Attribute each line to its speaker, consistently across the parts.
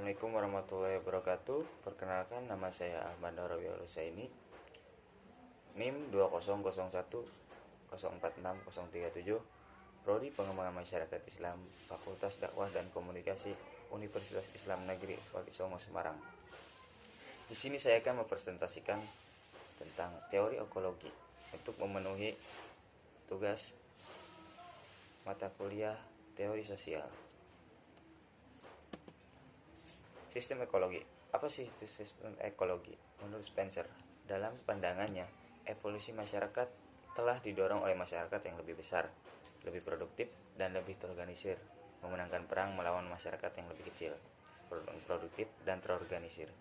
Speaker 1: Assalamualaikum warahmatullahi wabarakatuh. Perkenalkan, nama saya Ahmad Narawi Al-Husaini, NIM 20010404637, Prodi Pengembangan Masyarakat Islam, Fakultas Dakwah dan Komunikasi, Universitas Islam Negeri Wali Songo, Semarang. Di sini saya akan mempresentasikan tentang teori ekologi untuk memenuhi tugas mata kuliah teori sosial. Sistem ekologi. Apa sih itu sistem ekologi? Menurut Spencer, dalam pandangannya, evolusi masyarakat telah didorong oleh masyarakat yang lebih besar, lebih produktif, dan lebih terorganisir, memenangkan perang melawan masyarakat yang lebih kecil, produktif, dan terorganisir.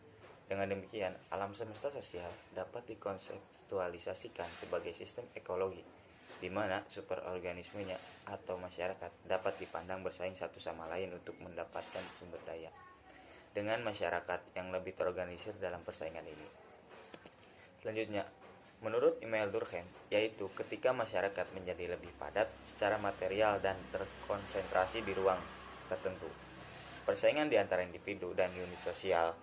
Speaker 1: Dengan demikian, alam semesta sosial dapat dikonseptualisasikan sebagai sistem ekologi, di mana superorganismenya atau masyarakat dapat dipandang bersaing satu sama lain untuk mendapatkan sumber daya, dengan masyarakat yang lebih terorganisir dalam persaingan ini. Selanjutnya, menurut Emile Durkheim, yaitu ketika masyarakat menjadi lebih padat secara material dan terkonsentrasi di ruang tertentu, persaingan di antara individu dan unit sosial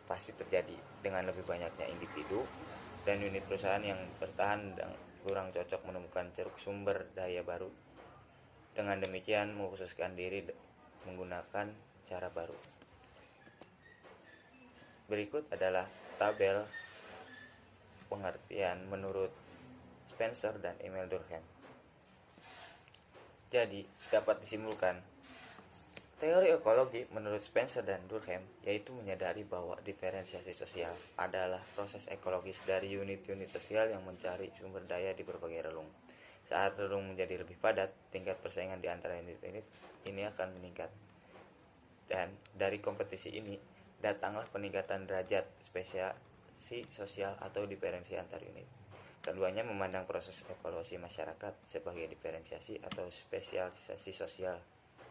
Speaker 1: pasti terjadi. Dengan lebih banyaknya individu dan unit perusahaan yang bertahan dan kurang cocok menemukan ceruk sumber daya baru, dengan demikian mengkhususkan diri menggunakan cara baru. Berikut adalah tabel pengertian menurut Spencer dan Emile Durkheim. Jadi, dapat disimpulkan, teori ekologi menurut Spencer dan Durkheim yaitu menyadari bahwa diferensiasi sosial adalah proses ekologis dari unit-unit sosial yang mencari sumber daya di berbagai relung. Saat relung menjadi lebih padat, tingkat persaingan di antara unit-unit ini akan meningkat. Dan dari kompetisi ini datanglah peningkatan derajat spesiasi sosial atau diferensi antar unit. Keduanya memandang proses evolusi masyarakat sebagai diferensiasi atau spesialisasi sosial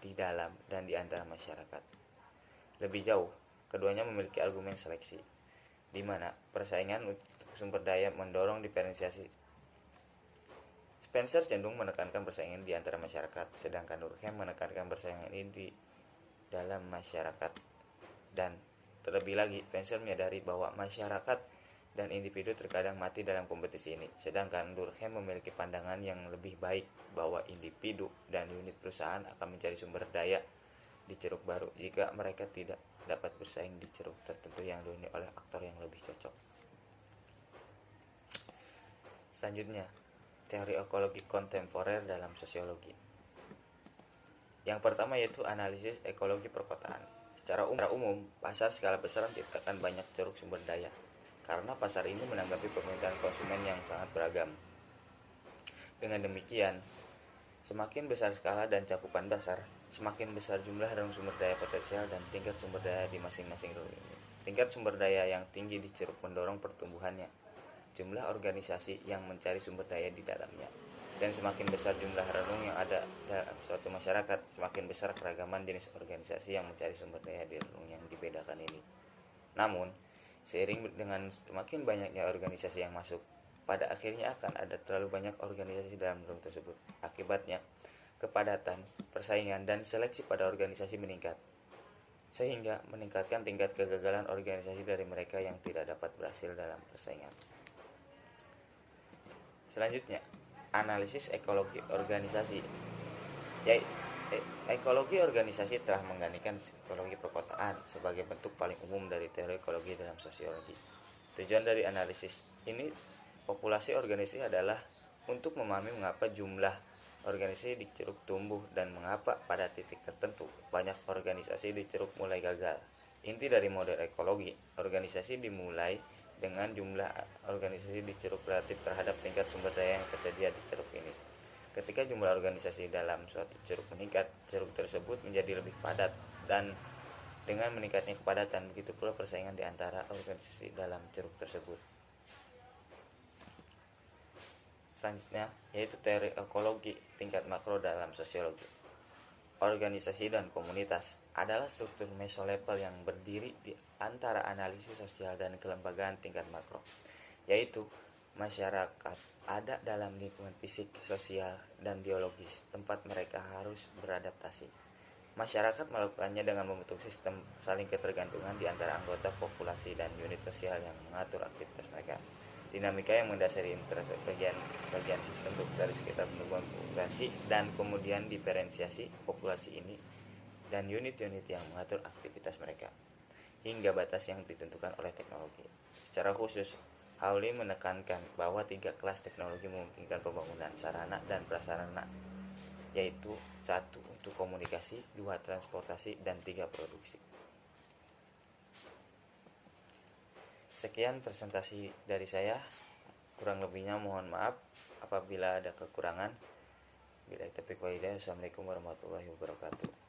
Speaker 1: di dalam dan di antara masyarakat. Lebih jauh, keduanya memiliki argumen seleksi, di mana persaingan untuk sumber daya mendorong diferensiasi. Spencer cenderung menekankan persaingan di antara masyarakat, sedangkan Durkheim menekankan persaingan ini di dalam masyarakat. Dan terlebih lagi, Spencer menyadari bahwa masyarakat dan individu terkadang mati dalam kompetisi ini, sedangkan Durkheim memiliki pandangan yang lebih baik bahwa individu dan unit perusahaan akan mencari sumber daya di ceruk baru jika mereka tidak dapat bersaing di ceruk tertentu yang dihuni oleh aktor yang lebih cocok. Selanjutnya, teori ekologi kontemporer dalam sosiologi. Yang pertama yaitu analisis ekologi perkotaan. Secara umum, pasar skala besar menciptakan banyak ceruk sumber daya, karena pasar ini menanggapi permintaan konsumen yang sangat beragam. Dengan demikian, semakin besar skala dan cakupan pasar, semakin besar jumlah dan sumber daya potensial dan tingkat sumber daya di masing-masing relung ini. Tingkat sumber daya yang tinggi di ceruk mendorong pertumbuhannya jumlah organisasi yang mencari sumber daya di dalamnya. Dan semakin besar jumlah relung yang ada dalam suatu masyarakat, semakin besar keragaman jenis organisasi yang mencari sumber daya di relung yang dibedakan ini. Namun, seiring dengan semakin banyaknya organisasi yang masuk, pada akhirnya akan ada terlalu banyak organisasi dalam relung tersebut. Akibatnya, kepadatan, persaingan, dan seleksi pada organisasi meningkat, sehingga meningkatkan tingkat kegagalan organisasi dari mereka yang tidak dapat berhasil dalam persaingan. Selanjutnya, analisis ekologi organisasi. Ekologi organisasi telah menggantikan ekologi perkotaan sebagai bentuk paling umum dari teori ekologi dalam sosiologi. Tujuan dari analisis ini populasi organisasi adalah untuk memahami mengapa jumlah organisasi di ceruk tumbuh dan mengapa pada titik tertentu banyak organisasi di ceruk mulai gagal. Inti dari model ekologi organisasi dimulai dengan jumlah organisasi di ceruk relatif terhadap tingkat sumber daya yang tersedia di ceruk ini. Ketika jumlah organisasi dalam suatu ceruk meningkat, ceruk tersebut menjadi lebih padat, dan dengan meningkatnya kepadatan, begitu pula persaingan di antara organisasi dalam ceruk tersebut. Selanjutnya, yaitu teori ekologi tingkat makro dalam sosiologi. Organisasi dan komunitas adalah struktur mesolevel yang berdiri di antara analisis sosial dan kelembagaan tingkat makro, yaitu masyarakat ada dalam lingkungan fisik, sosial, dan biologis tempat mereka harus beradaptasi. Masyarakat melakukannya dengan membentuk sistem saling ketergantungan di antara anggota populasi dan unit sosial yang mengatur aktivitas mereka. Dinamika yang mendasari bagian sistem dari sekitar penubuhan populasi dan kemudian diferensiasi populasi ini dan unit-unit yang mengatur aktivitas mereka hingga batas yang ditentukan oleh teknologi. Secara khusus, Hawley menekankan bahwa 3 kelas teknologi memungkinkan pembangunan sarana dan prasarana, yaitu 1 untuk komunikasi, 2 transportasi, dan 3 produksi. Sekian presentasi dari saya. Kurang lebihnya mohon maaf apabila ada kekurangan. Bila taufiq wal hidayah. Assalamualaikum warahmatullahi wabarakatuh.